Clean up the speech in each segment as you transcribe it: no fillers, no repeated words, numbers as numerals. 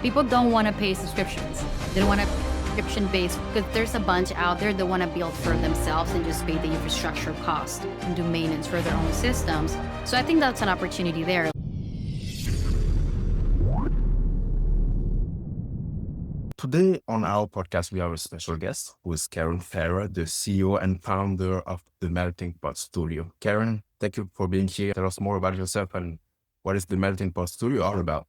People don't want to pay subscriptions. They don't want to subscription based because there's a bunch out there that want to build for themselves and just pay the infrastructure cost and do maintenance for their own systems. So I think that's an opportunity there. Today on our podcast, we have a special guest who is Karen Farrah, the CEO and founder of the Melting Pot Studio. Karen, thank you for being here. Tell us more about yourself and what is the Melting Pot Studio all about?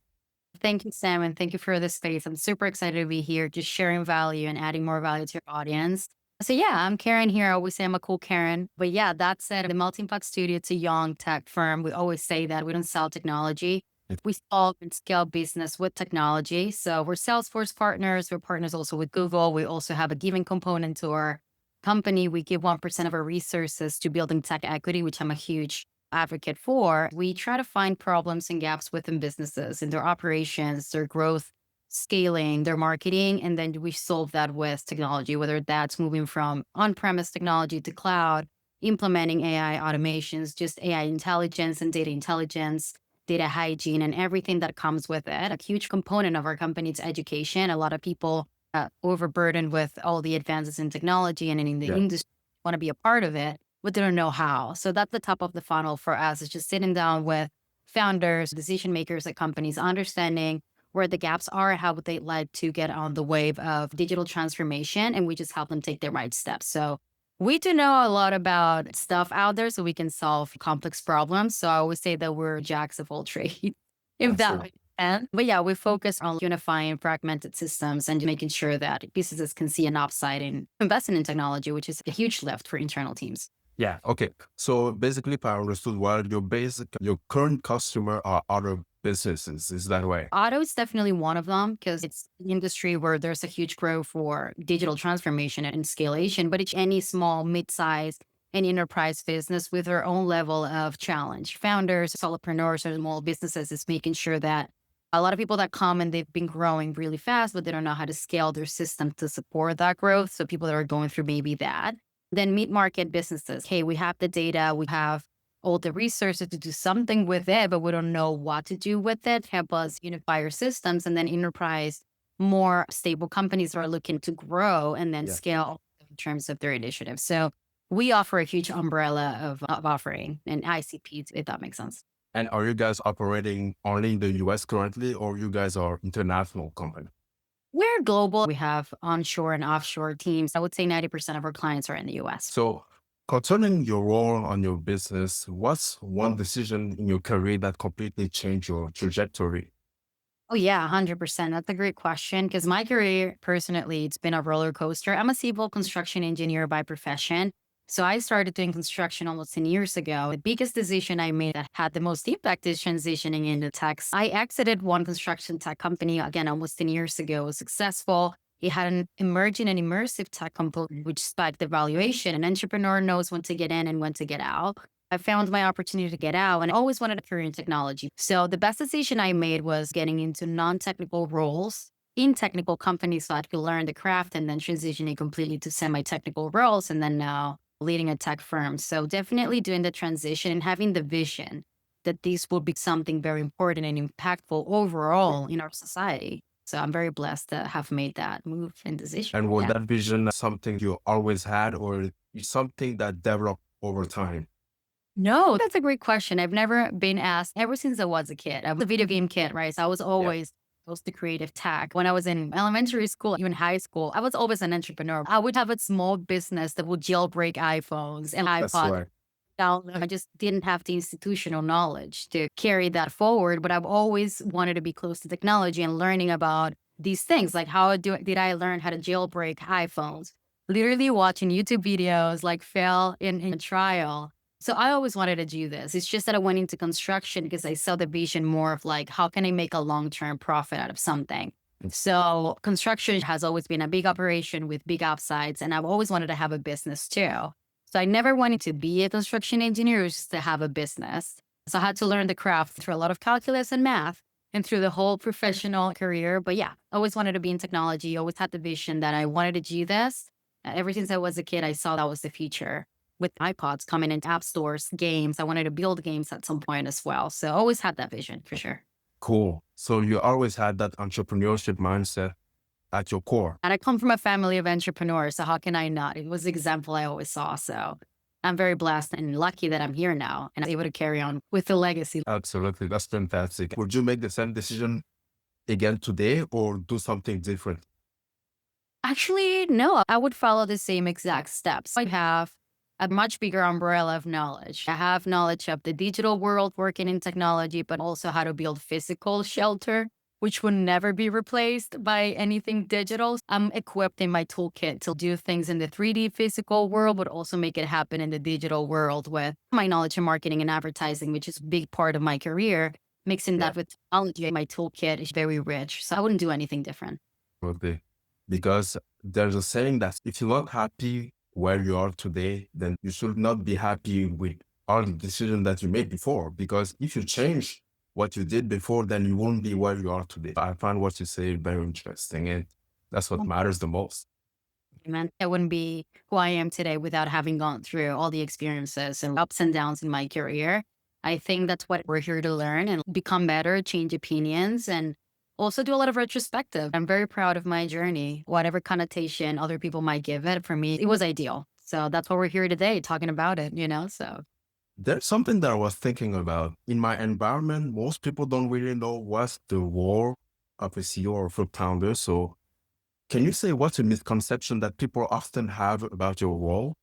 Thank you, Sam, and thank you for this space. I'm super excited to be here, just sharing value and adding more value to your audience. So yeah, I'm Karen here. I always say I'm a cool Karen. But yeah, that said, the Melting Pot Studio, it's a young tech firm. We always say that we don't sell technology. We solve and scale business with technology. So we're Salesforce partners. We're partners also with Google. We also have a giving component to our company. We give 1% of our resources to building tech equity, which I'm a huge advocate for. We try to find problems and gaps within businesses in their operations, their growth, scaling, their marketing, and then we solve that with technology, whether that's moving from on-premise technology to cloud, implementing AI automations, just AI intelligence and data intelligence, data hygiene, and everything that comes with it. A huge component of our company is education. A lot of people overburdened with all the advances in technology and in the industry want to be a part of it, but they don't know how. So that's the top of the funnel for us, is just sitting down with founders, decision makers at companies, understanding where the gaps are, how would they like to get on the wave of digital transformation, and we just help them take the right steps. So we do know a lot about stuff out there so we can solve complex problems. So I always say that we're jacks of all trades, if that makes sense. But yeah, we focus on unifying fragmented systems and making sure that businesses can see an upside in investing in technology, which is a huge lift for internal teams. Yeah. Okay. So basically, if I understood well, your current customer are other businesses. Is that way? Auto is definitely one of them because it's an industry where there's a huge growth for digital transformation and scalation, but it's any small, mid-sized, and enterprise business with their own level of challenge. Founders, solopreneurs, or small businesses is making sure that a lot of people that come and they've been growing really fast, but they don't know how to scale their system to support that growth. So people that are going through maybe that. Then mid-market businesses. Hey, we have the data, we have all the resources to do something with it, but we don't know what to do with it. Help us unify our systems. And then enterprise, more stable companies are looking to grow and then scale in terms of their initiatives. So we offer a huge umbrella of offering and ICPs, if that makes sense. And are you guys operating only in the US currently, or you guys are international company? We're global. We have onshore and offshore teams. I would say 90% of our clients are in the US. So concerning your role on your business, what's one decision in your career that completely changed your trajectory? Oh yeah, 100%. That's a great question because my career personally, it's been a roller coaster. I'm a civil construction engineer by profession. So I started doing construction almost 10 years ago. The biggest decision I made that had the most impact is transitioning into tech. I exited one construction tech company, again, almost 10 years ago. It was successful. It had an emerging and immersive tech component, which spiked the valuation. An entrepreneur knows when to get in and when to get out. I found my opportunity to get out and I always wanted a career in technology. So the best decision I made was getting into non-technical roles in technical companies so I could learn the craft and then transitioning completely to semi-technical roles. And then now leading a tech firm. So definitely doing the transition and having the vision that this will be something very important and impactful overall in our society. So I'm very blessed to have made that move and decision. And was that vision something you always had, or something that developed over time? No, that's a great question. I've never been asked ever since I was a kid. I was a video game kid, right? So I was always close to creative tech. When I was in elementary school, even high school, I was always an entrepreneur. I would have a small business that would jailbreak iPhones and iPods. I just didn't have the institutional knowledge to carry that forward, but I've always wanted to be close to technology and learning about these things. Like did I learn how to jailbreak iPhones? Literally watching YouTube videos, like fail in a trial. So I always wanted to do this. It's just that I went into construction because I saw the vision more of like, how can I make a long-term profit out of something? So construction has always been a big operation with big upsides, and I've always wanted to have a business too. So I never wanted to be a construction engineer, it was just to have a business. So I had to learn the craft through a lot of calculus and math and through the whole professional career. But yeah, I always wanted to be in technology, always had the vision that I wanted to do this. Ever since I was a kid, I saw that was the future. With iPods coming into app stores, games, I wanted to build games at some point as well. So I always had that vision for sure. Cool. So you always had that entrepreneurship mindset at your core. And I come from a family of entrepreneurs, so how can I not? It was the example I always saw. So I'm very blessed and lucky that I'm here now and able to carry on with the legacy. Absolutely. That's fantastic. Would you make the same decision again today or do something different? Actually, no, I would follow the same exact steps. I have a much bigger umbrella of knowledge. I have knowledge of the digital world, working in technology, but also how to build physical shelter, which will never be replaced by anything digital. I'm equipped in my toolkit to do things in the 3D physical world, but also make it happen in the digital world with my knowledge in marketing and advertising, which is a big part of my career. Mixing Yeah. that with technology, my toolkit is very rich. So I wouldn't do anything different. Okay. Because there's a saying that if you're not happy where you are today, then you should not be happy with all the decisions that you made before. Because if you change what you did before, then you won't be where you are today. I find what you say very interesting, and that's what matters the most. Man, I wouldn't be who I am today without having gone through all the experiences and ups and downs in my career. I think that's what we're here to learn and become better, change opinions, and also do a lot of retrospective. I'm very proud of my journey, whatever connotation other people might give it. For me, it was ideal. So that's why we're here today talking about it. So There's something that I was thinking about. In my environment, most people don't really know what's the role of a CEO or of a founder. So can you say what's a misconception that people often have about your role?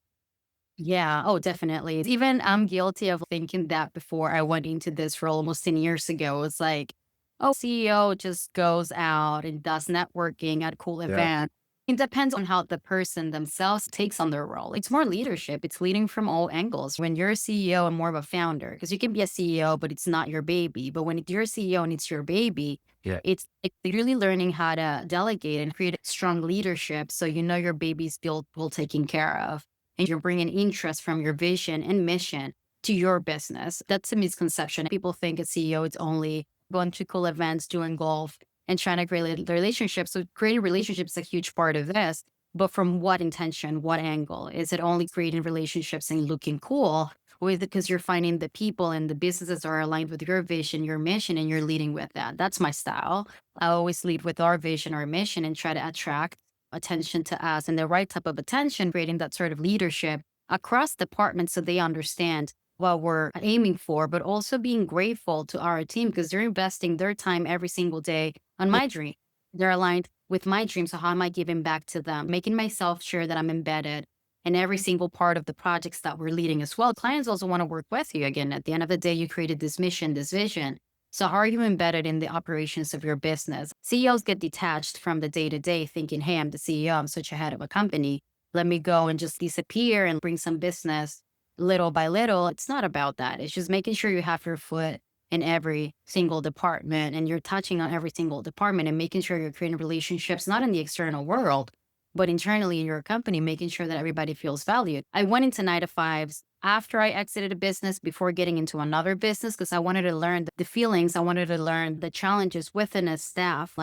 yeah, oh, definitely. Even I'm guilty of thinking that before I went into this role almost 10 years ago. It's like, oh, CEO just goes out and does networking at cool Yeah. events. It depends on how the person themselves takes on their role. It's more leadership. It's leading from all angles. When you're a CEO and more of a founder, because you can be a CEO, but it's not your baby. But when you're a CEO and it's your baby, Yeah. it's like literally learning how to delegate and create strong leadership so you know your baby's built well taken care of and you're bringing interest from your vision and mission to your business. That's a misconception. People think a CEO is only going to cool events, doing golf, and trying to create relationships. So creating relationships is a huge part of this. But from what intention, what angle? Is it only creating relationships and looking cool? Or is it because you're finding the people and the businesses are aligned with your vision, your mission, and you're leading with that? That's my style. I always lead with our vision, our mission, and try to attract attention to us and the right type of attention, creating that sort of leadership across departments so they understand what we're aiming for, but also being grateful to our team because they're investing their time every single day on my dream. They're aligned with my dream. So how am I giving back to them? Making myself sure that I'm embedded in every single part of the projects that we're leading as well. Clients also want to work with you. Again, at the end of the day, you created this mission, this vision. So how are you embedded in the operations of your business? CEOs get detached from the day to day thinking, hey, I'm the CEO, I'm such a head of a company. Let me go and just disappear and bring some business little by little. It's not about that. It's just making sure you have your foot in every single department and you're touching on every single department and making sure you're creating relationships, not in the external world, but internally in your company, making sure that everybody feels valued. I went into 9 to 5s after I exited a business before getting into another business because I wanted to learn the feelings. I wanted to learn the challenges within a staff.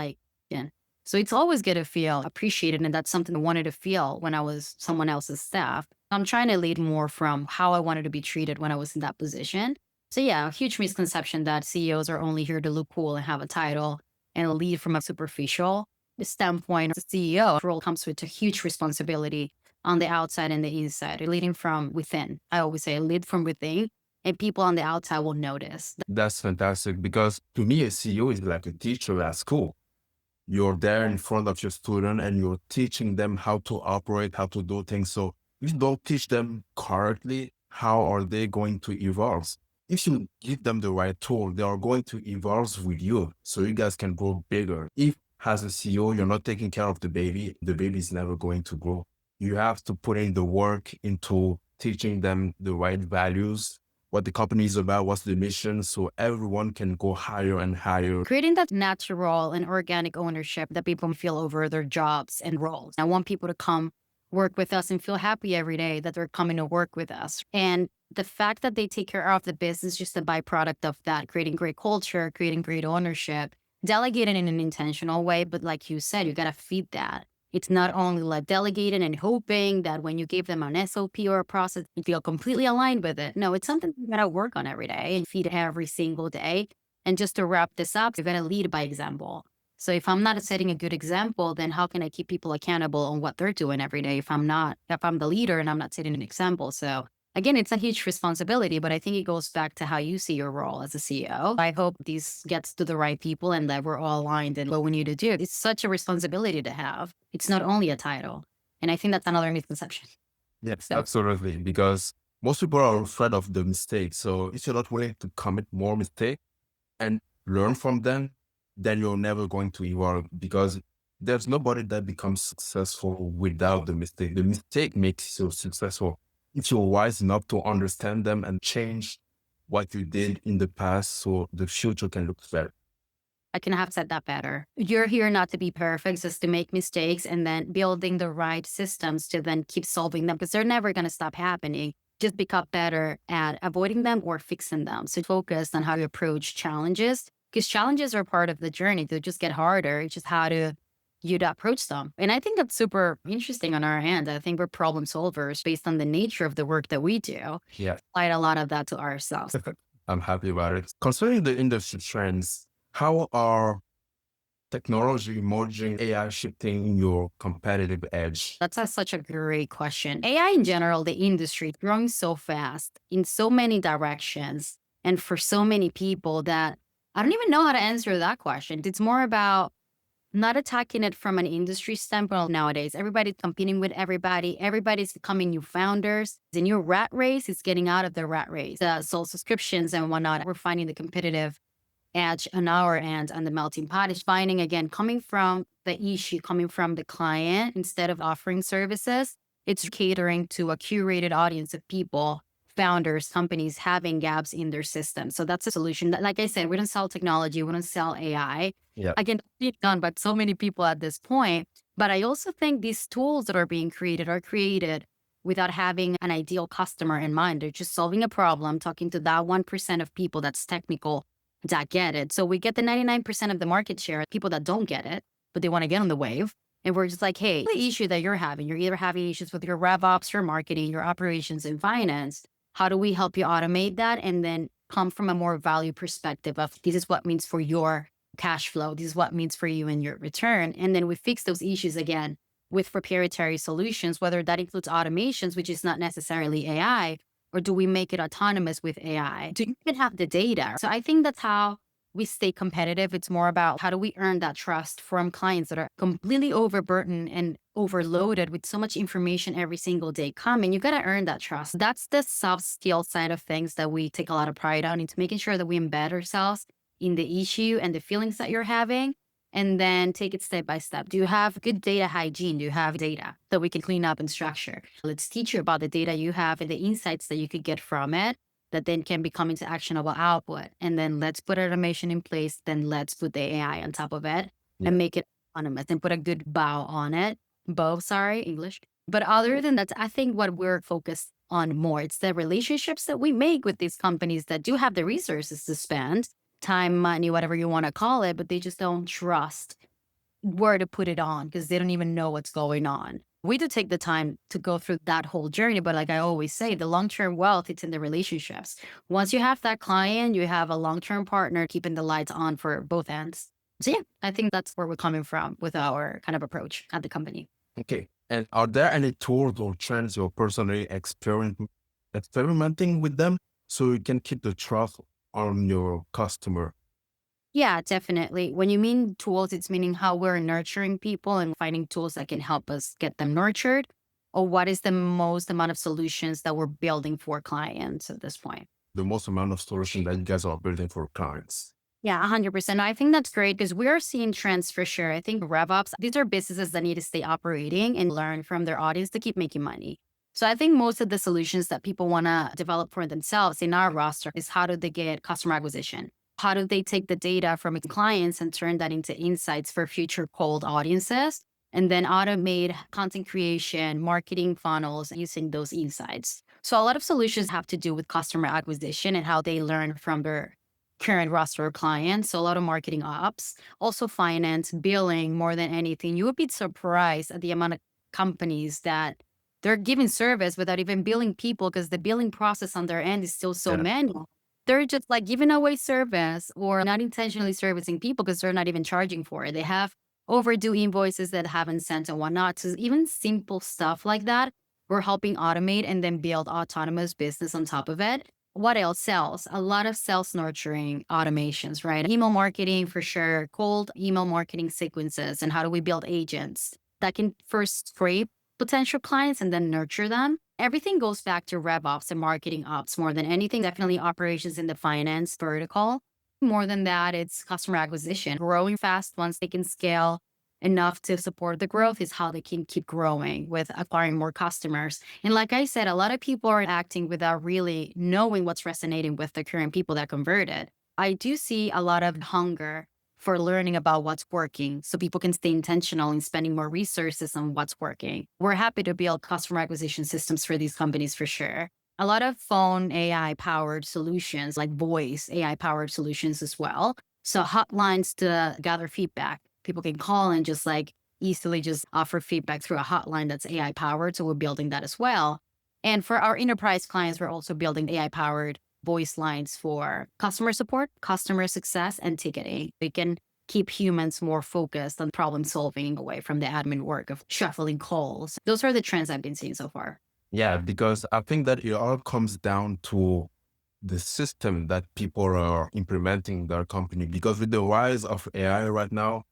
Yeah. So it's always good to feel appreciated. And that's something I wanted to feel when I was someone else's staff. I'm trying to lead more from how I wanted to be treated when I was in that position. So yeah, a huge misconception that CEOs are only here to look cool and have a title and lead from a superficial standpoint. The CEO role comes with a huge responsibility on the outside and the inside, leading from within. I always say lead from within, and people on the outside will notice. That's fantastic because to me, a CEO is like a teacher at school. You're there in front of your student and you're teaching them how to operate, how to do things. So if you don't teach them correctly, how are they going to evolve? If you give them the right tool, they are going to evolve with you so you guys can grow bigger. If as a CEO, you're not taking care of the baby is never going to grow. You have to put in the work into teaching them the right values, what the company is about, what's the mission, so everyone can go higher and higher. Creating that natural and organic ownership that people feel over their jobs and roles. I want people to come work with us and feel happy every day that they're coming to work with us. And the fact that they take care of the business is just a byproduct of that, creating great culture, creating great ownership, delegating in an intentional way. But like you said, you got to feed that. It's not only like delegating and hoping that when you give them an SOP or a process, you feel completely aligned with it. No, it's something you got to work on every day and feed every single day. And just to wrap this up, you're going to lead by example. So if I'm not setting a good example, then how can I keep people accountable on what they're doing every day if I'm the leader and I'm not setting an example? So again, it's a huge responsibility, but I think it goes back to how you see your role as a CEO. I hope this gets to the right people and that we're all aligned in what we need to do. It's such a responsibility to have. It's not only a title. And I think that's another misconception. Yes, So absolutely. Because most people are afraid of the mistakes. So if you're not willing to commit more mistakes and learn from them, then you're never going to evolve because there's nobody that becomes successful without the mistake. The mistake makes you successful. If you're wise enough to understand them and change what you did in the past so the future can look better. I can have said that better. You're here not to be perfect, just to make mistakes and then building the right systems to then keep solving them because they're never going to stop happening. Just become better at avoiding them or fixing them. So focus on how you approach challenges because challenges are part of the journey. They just get harder. It's just how to you to approach them. And I think that's super interesting on our end. I think we're problem solvers based on the nature of the work that we do. Yeah, Apply a lot of that to ourselves. I'm happy about it. Concerning the industry trends, how are technology merging AI shifting your competitive edge? Such a great question. AI in general, the industry growing so fast in so many directions and for so many people that I don't even know how to answer that question. It's more about not attacking it from an industry standpoint nowadays. Everybody's competing with everybody. Everybody's becoming new founders. The new rat race is getting out of the rat race. Sold subscriptions and whatnot. We're finding the competitive edge on our end on the melting pot is finding again coming from the issue coming from the client instead of offering services, it's catering to a curated audience of people, founders, companies having gaps in their system. So that's a solution that, like I said, we don't sell technology, we don't sell AI. Yeah. Again, it's done by so many people at this point, but I also think these tools that are being created are created without having an ideal customer in mind. They're just solving a problem, talking to that 1% of people that's technical that get it. So we get the 99% of the market share, people that don't get it, but they want to get on the wave. And we're just like, hey, the issue that you're either having issues with your rev ops, your marketing, your operations and finance. How do we help you automate that? And then come from a more value perspective of this is what means for your cash flow. This is what means for you and your return. And then we fix those issues again with proprietary solutions, whether that includes automations, which is not necessarily AI, or do we make it autonomous with AI? Do you even have the data? So I think that's how we stay competitive. It's more about how do we earn that trust from clients that are completely overburdened and overloaded with so much information every single day coming. You got to earn that trust. That's the soft skill side of things that we take a lot of pride on into making sure that we embed ourselves in the issue and the feelings that you're having and then take it step by step. Do you have good data hygiene? Do you have data that we can clean up and structure? Let's teach you about the data you have and the insights that you could get from it that then can become into actionable output. And then let's put automation in place. Then let's put the AI on top of it Yeah. and make it autonomous and put a good bow on it. Bow, sorry, English. But other than that, I think what we're focused on more, it's the relationships that we make with these companies that do have the resources to spend time, money, whatever you want to call it, but they just don't trust where to put it on because they don't even know what's going on. We do take the time to go through that whole journey, but like I always say, the long-term wealth, it's in the relationships. Once you have that client, you have a long-term partner keeping the lights on for both ends. So yeah, I think that's where we're coming from with our kind of approach at the company. Okay. And are there any tools or trends you're personally experimenting with them so you can keep the trust on your customer? Yeah, definitely. When you mean tools, it's meaning how we're nurturing people and finding tools that can help us get them nurtured. Or what is the most amount of solutions that we're building for clients at this point? The most amount of solution that you guys are building for clients. Yeah, 100%. I think that's great because we are seeing trends for sure. I think RevOps, these are businesses that need to stay operating and learn from their audience to keep making money. So I think most of the solutions that people want to develop for themselves in our roster is how do they get customer acquisition? How do they take the data from clients and turn that into insights for future cold audiences? And then automate content creation, marketing funnels using those insights. So a lot of solutions have to do with customer acquisition and how they learn from their current roster of clients. So a lot of marketing ops, also finance, billing more than anything. You would be surprised at the amount of companies that they're giving service without even billing people because the billing process on their end is still so Yeah. manual. they're just like giving away service or not intentionally servicing people because they're not even charging for it. They have overdue invoices that haven't sent and whatnot. So even simple stuff like that, we're helping automate and then build autonomous business on top of it. What else sells? A lot of sales nurturing automations, right? Email marketing for sure, cold email marketing sequences, and how do we build agents that can first scrape potential clients and then nurture them. Everything goes back to rev ops and marketing ops more than anything. Definitely operations in the finance vertical. More than that, it's customer acquisition. Growing fast once they can scale enough to support the growth is how they can keep growing with acquiring more customers. And like I said, a lot of people are acting without really knowing what's resonating with the current people that converted. I do see a lot of hunger for learning about what's working so people can stay intentional in spending more resources on what's working. We're happy to build customer acquisition systems for these companies for sure. A lot of phone AI powered solutions like voice AI powered solutions as well. So hotlines to gather feedback. People can call and just like easily just offer feedback through a hotline that's AI powered. So we're building that as well. And for our enterprise clients, we're also building AI powered voice lines for customer support, customer success, and ticketing. We can keep humans more focused on problem solving away from the admin work of shuffling calls. Those are the trends I've been seeing so far. Yeah, because I think that it all comes down to the system that people are implementing in their company. Because with the rise of AI right now,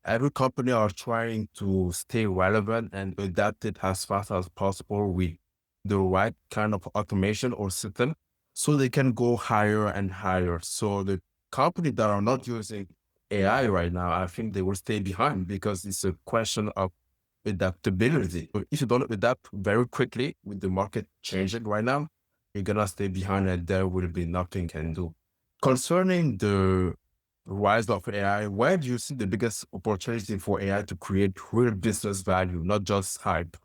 every company are trying to stay relevant and adapt it as fast as possible with the right kind of automation or system so they can go higher and higher. So the company that are not using AI right now, I think they will stay behind because it's a question of adaptability. But if you don't adapt very quickly with the market changing right now, you're gonna stay behind and there will be nothing you can do. Concerning the rise of AI, where do you see the biggest opportunity for AI to create real business value, not just hype?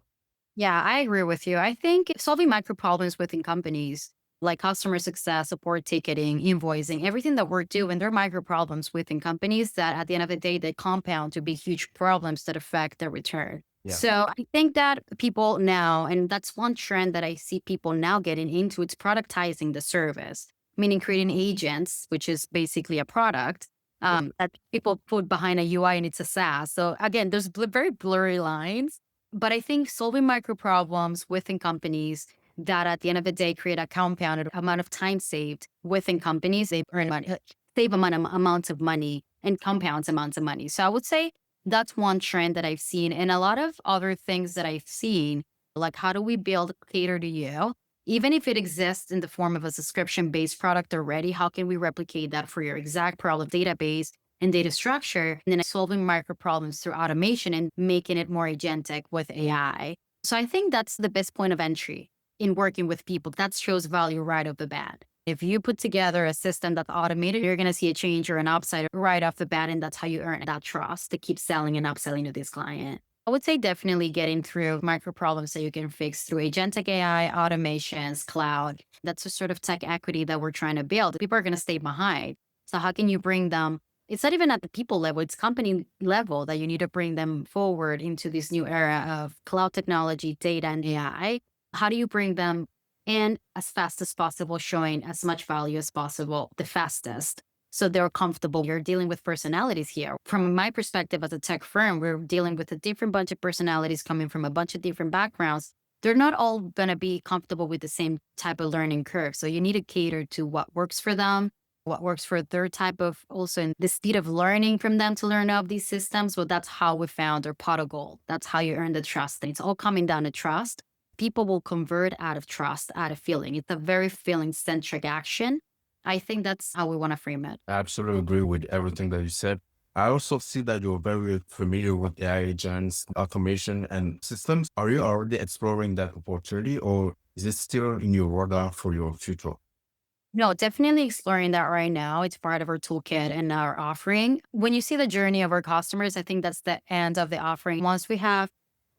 Yeah, I agree with you. I think solving micro problems within companies like customer success, support ticketing, invoicing, everything that we're doing, they're micro problems within companies that at the end of the day, they compound to be huge problems that affect their return. Yeah. So I think that people now, and that's one trend that I see people now getting into, it's productizing the service, meaning creating agents, which is basically a product that people put behind a UI and it's a SaaS. So again, there's very blurry lines, but I think solving micro problems within companies that at the end of the day create a compounded amount of time saved within companies, they earn money, save amounts of money and compounds amounts of money. So I would say that's one trend that I've seen. And a lot of other things that I've seen, like how do we build cater to you? Even if it exists in the form of a subscription based product already, how can we replicate that for your exact problem database and data structure, and then solving micro problems through automation and making it more agentic with AI. So I think that's the best point of entry in working with people. That shows value right off the bat. If you put together a system that's automated, you're going to see a change or an upside right off the bat. And that's how you earn that trust to keep selling and upselling to this client. I would say definitely getting through micro problems that you can fix through agentic AI, automations, cloud. That's the sort of tech equity that we're trying to build. People are going to stay behind. So how can you bring them? It's not even at the people level, it's company level that you need to bring them forward into this new era of cloud technology, data, and AI. How do you bring them in as fast as possible, showing as much value as possible, the fastest? So they're comfortable. You're dealing with personalities here. From my perspective as a tech firm, we're dealing with a different bunch of personalities coming from a bunch of different backgrounds. They're not all going to be comfortable with the same type of learning curve. So you need to cater to what works for them, what works for their type of also in the speed of learning from them to learn of these systems. Well, that's how we found our pot of gold. That's how you earn the trust. And it's all coming down to trust. People will convert out of trust, out of feeling. It's a very feeling centric action. I think that's how we want to frame it. I absolutely agree with everything that you said. I also see that you're very familiar with AI agents, automation, and systems. Are you already exploring that opportunity or is it still in your radar for your future? No, definitely exploring that right now. It's part of our toolkit and our offering. When you see the journey of our customers, I think that's the end of the offering. Once we have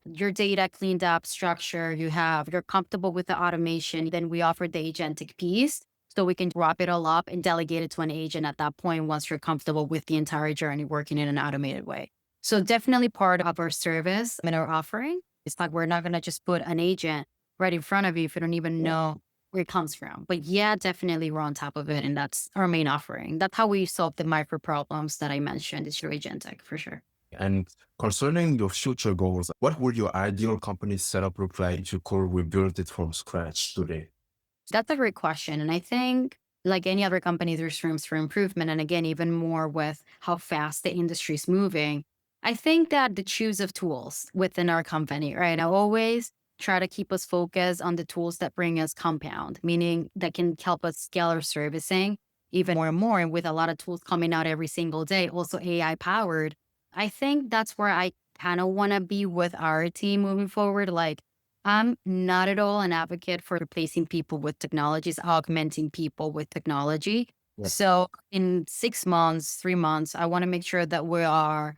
your data cleaned up, structure, you're comfortable with the automation, then we offer the agentic piece. So we can wrap it all up and delegate it to an agent at that point once you're comfortable with the entire journey working in an automated way. So definitely part of our service and our offering. It's like we're not going to just put an agent right in front of you if you don't even know where it comes from. But yeah, definitely we're on top of it. And that's our main offering. That's how we solve the micro problems that I mentioned. It's your agentic for sure. And concerning your future goals, what would your ideal company setup look like if you could rebuild it from scratch today? That's a great question. And I think, like any other company, there's rooms for improvement. And again, even more with how fast the industry is moving. I think that the choose of tools within our company, right? I always try to keep us focused on the tools that bring us compound, meaning that can help us scale our servicing even more and more. And with a lot of tools coming out every single day, also AI powered, I think that's where I kind of want to be with our team moving forward. Like, I'm not at all an advocate for replacing people with technologies, augmenting people with technology. Yeah. So in 6 months, 3 months, I want to make sure that we are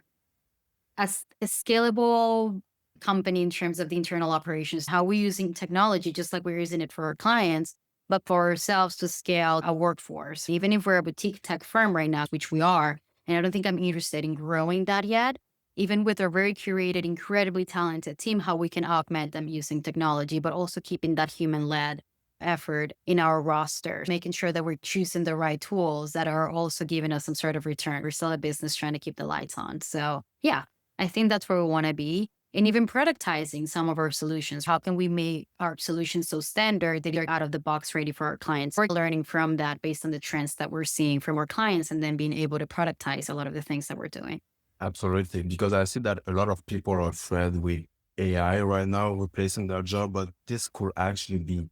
a scalable company in terms of the internal operations, how we're using technology, just like we're using it for our clients, but for ourselves to scale a workforce. Even if we're a boutique tech firm right now, which we are, and I don't think I'm interested in growing that yet, even with a very curated, incredibly talented team, how we can augment them using technology, but also keeping that human led effort in our roster, making sure that we're choosing the right tools that are also giving us some sort of return. We're still a business trying to keep the lights on. So, yeah, I think that's where we want to be. And even productizing some of our solutions. How can we make our solutions so standard that they're out of the box ready for our clients? We're learning from that based on the trends that we're seeing from our clients and then being able to productize a lot of the things that we're doing. Absolutely. Because I see that a lot of people are afraid with AI right now replacing their job, but this could actually be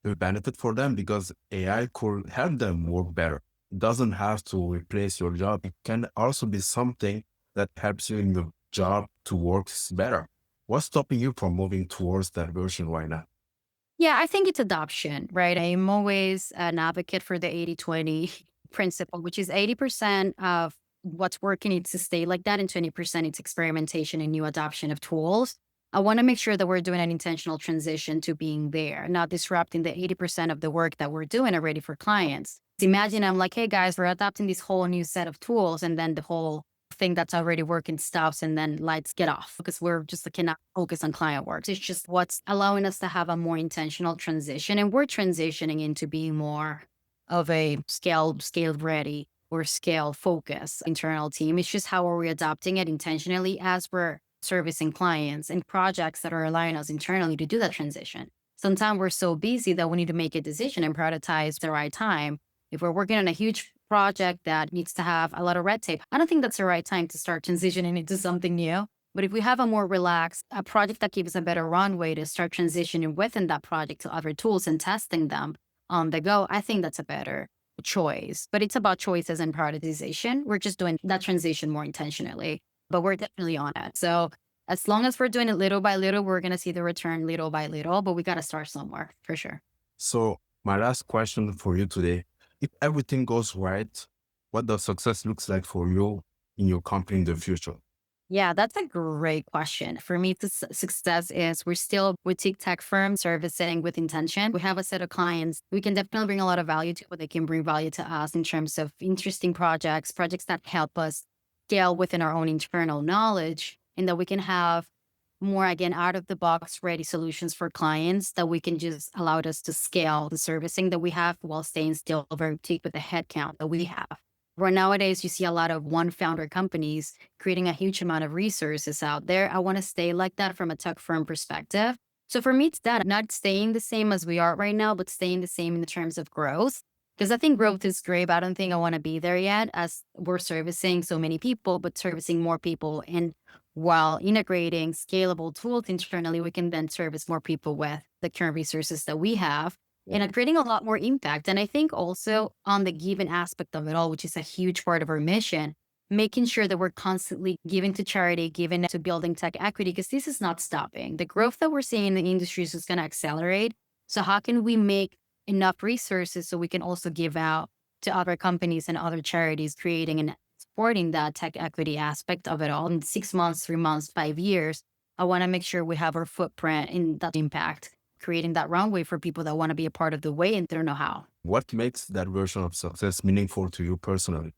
a benefit for them because AI could help them work better. It doesn't have to replace your job. It can also be something that helps you in your job to work better. What's stopping you from moving towards that version right now? Yeah, I think it's adoption, right? I'm always an advocate for the 80/20 principle, which is 80% of what's working needs to stay like that, and 20% it's experimentation and new adoption of tools. I want to make sure that we're doing an intentional transition to being there, not disrupting the 80% of the work that we're doing already for clients. Imagine I'm like, hey guys, we're adopting this whole new set of tools, and then the whole thing that's already working stops and then lights get off because we're just cannot focus on client work. It's just what's allowing us to have a more intentional transition. And we're transitioning into being more of a scaled ready or scale focus internal team. It's just how are we adopting it intentionally as we're servicing clients and projects that are allowing us internally to do that transition. Sometimes we're so busy that we need to make a decision and prioritize the right time. If we're working on a huge project that needs to have a lot of red tape, I don't think that's the right time to start transitioning into something new. But if we have a more relaxed, a project that gives a better runway to start transitioning within that project to other tools and testing them on the go, I think that's a better choice. But it's about choices and prioritization. We're just doing that transition more intentionally, but we're definitely on it. So as long as we're doing it little by little, we're going to see the return little by little, but we got to start somewhere for sure. So, my last question for you today, if everything goes right, what does success looks like for you in your company in the future? Yeah, that's a great question. For me, the success is we're still a boutique tech firm servicing with intention. We have a set of clients. We can definitely bring a lot of value to, but they can bring value to us in terms of interesting projects, projects that help us scale within our own internal knowledge, and that we can have more, again, out of the box ready solutions for clients that we can just allow us to scale the servicing that we have while staying still very boutique with the headcount that we have. Where nowadays you see a lot of one founder companies creating a huge amount of resources out there. I want to stay like that from a tech firm perspective. So for me, it's that not staying the same as we are right now, but staying the same in the terms of growth. Because I think growth is great, but I don't think I want to be there yet as we're servicing so many people, but servicing more people. And while integrating scalable tools internally, we can then service more people with the current resources that we have Yeah. and creating a lot more impact. And I think also on the giving aspect of it all, which is a huge part of our mission, making sure that we're constantly giving to charity, giving to building tech equity, because this is not stopping. The growth that we're seeing in the industry is just going to accelerate. So how can we make enough resources so we can also give out to other companies and other charities, creating and supporting that tech equity aspect of it all in 6 months, 3 months, 5 years? I want to make sure we have our footprint in that impact, creating that runway for people that want to be a part of the way and don't know how. What makes that version of success meaningful to you personally?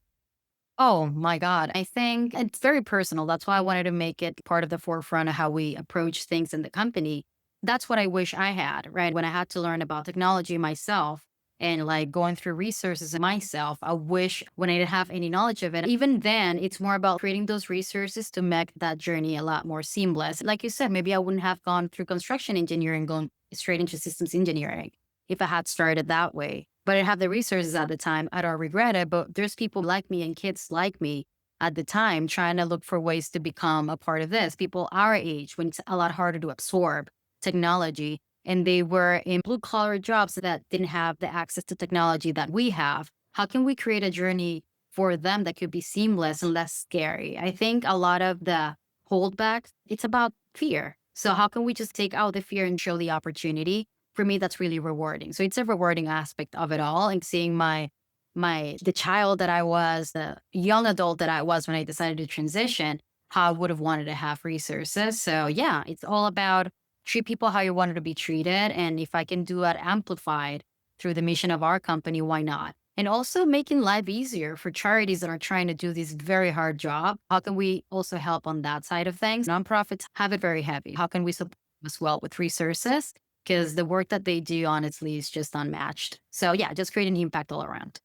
Oh my God. I think it's very personal. That's why I wanted to make it part of the forefront of how we approach things in the company. that's what I wish I had, right? When I had to learn about technology myself and like going through resources myself, I wish when I didn't have any knowledge of it, even then, it's more about creating those resources to make that journey a lot more seamless. Like you said, maybe I wouldn't have gone through construction engineering, gone straight into systems engineering if I had started that way. But I didn't have the resources at the time. I don't regret it. But there's people like me and kids like me at the time trying to look for ways to become a part of this. People our age, when it's a lot harder to absorb technology, and they were in blue collar jobs that didn't have the access to technology that we have. How can we create a journey for them that could be seamless and less scary? I think a lot of the holdbacks, it's about fear. So how can we just take out the fear and show the opportunity? For me, that's really rewarding. So it's a rewarding aspect of it all, and seeing the child that I was, the young adult that I was when I decided to transition, how I would have wanted to have resources. So yeah, it's all about treat people how you wanted to be treated. And if I can do that amplified through the mission of our company, why not? And also making life easier for charities that are trying to do this very hard job. How can we also help on that side of things? Nonprofits have it very heavy. How can we support them as well with resources? Because the work that they do, honestly, is just unmatched. So yeah, just create an impact all around.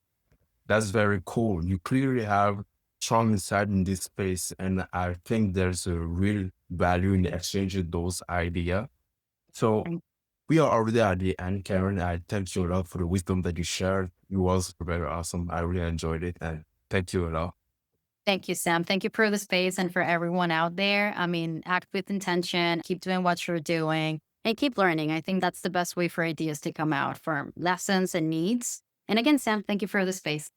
That's very cool. You clearly have strong insight in this space, and I think there's a real value in exchanging those ideas. So we are already at the end, Karen. I thank you a lot for the wisdom that you shared. It was very awesome. I really enjoyed it, and thank you a lot. Thank you, Sam. Thank you for the space and for everyone out there. I mean, act with intention, keep doing what you're doing, and keep learning. I think that's the best way for ideas to come out from lessons and needs. And again, Sam, thank you for the space.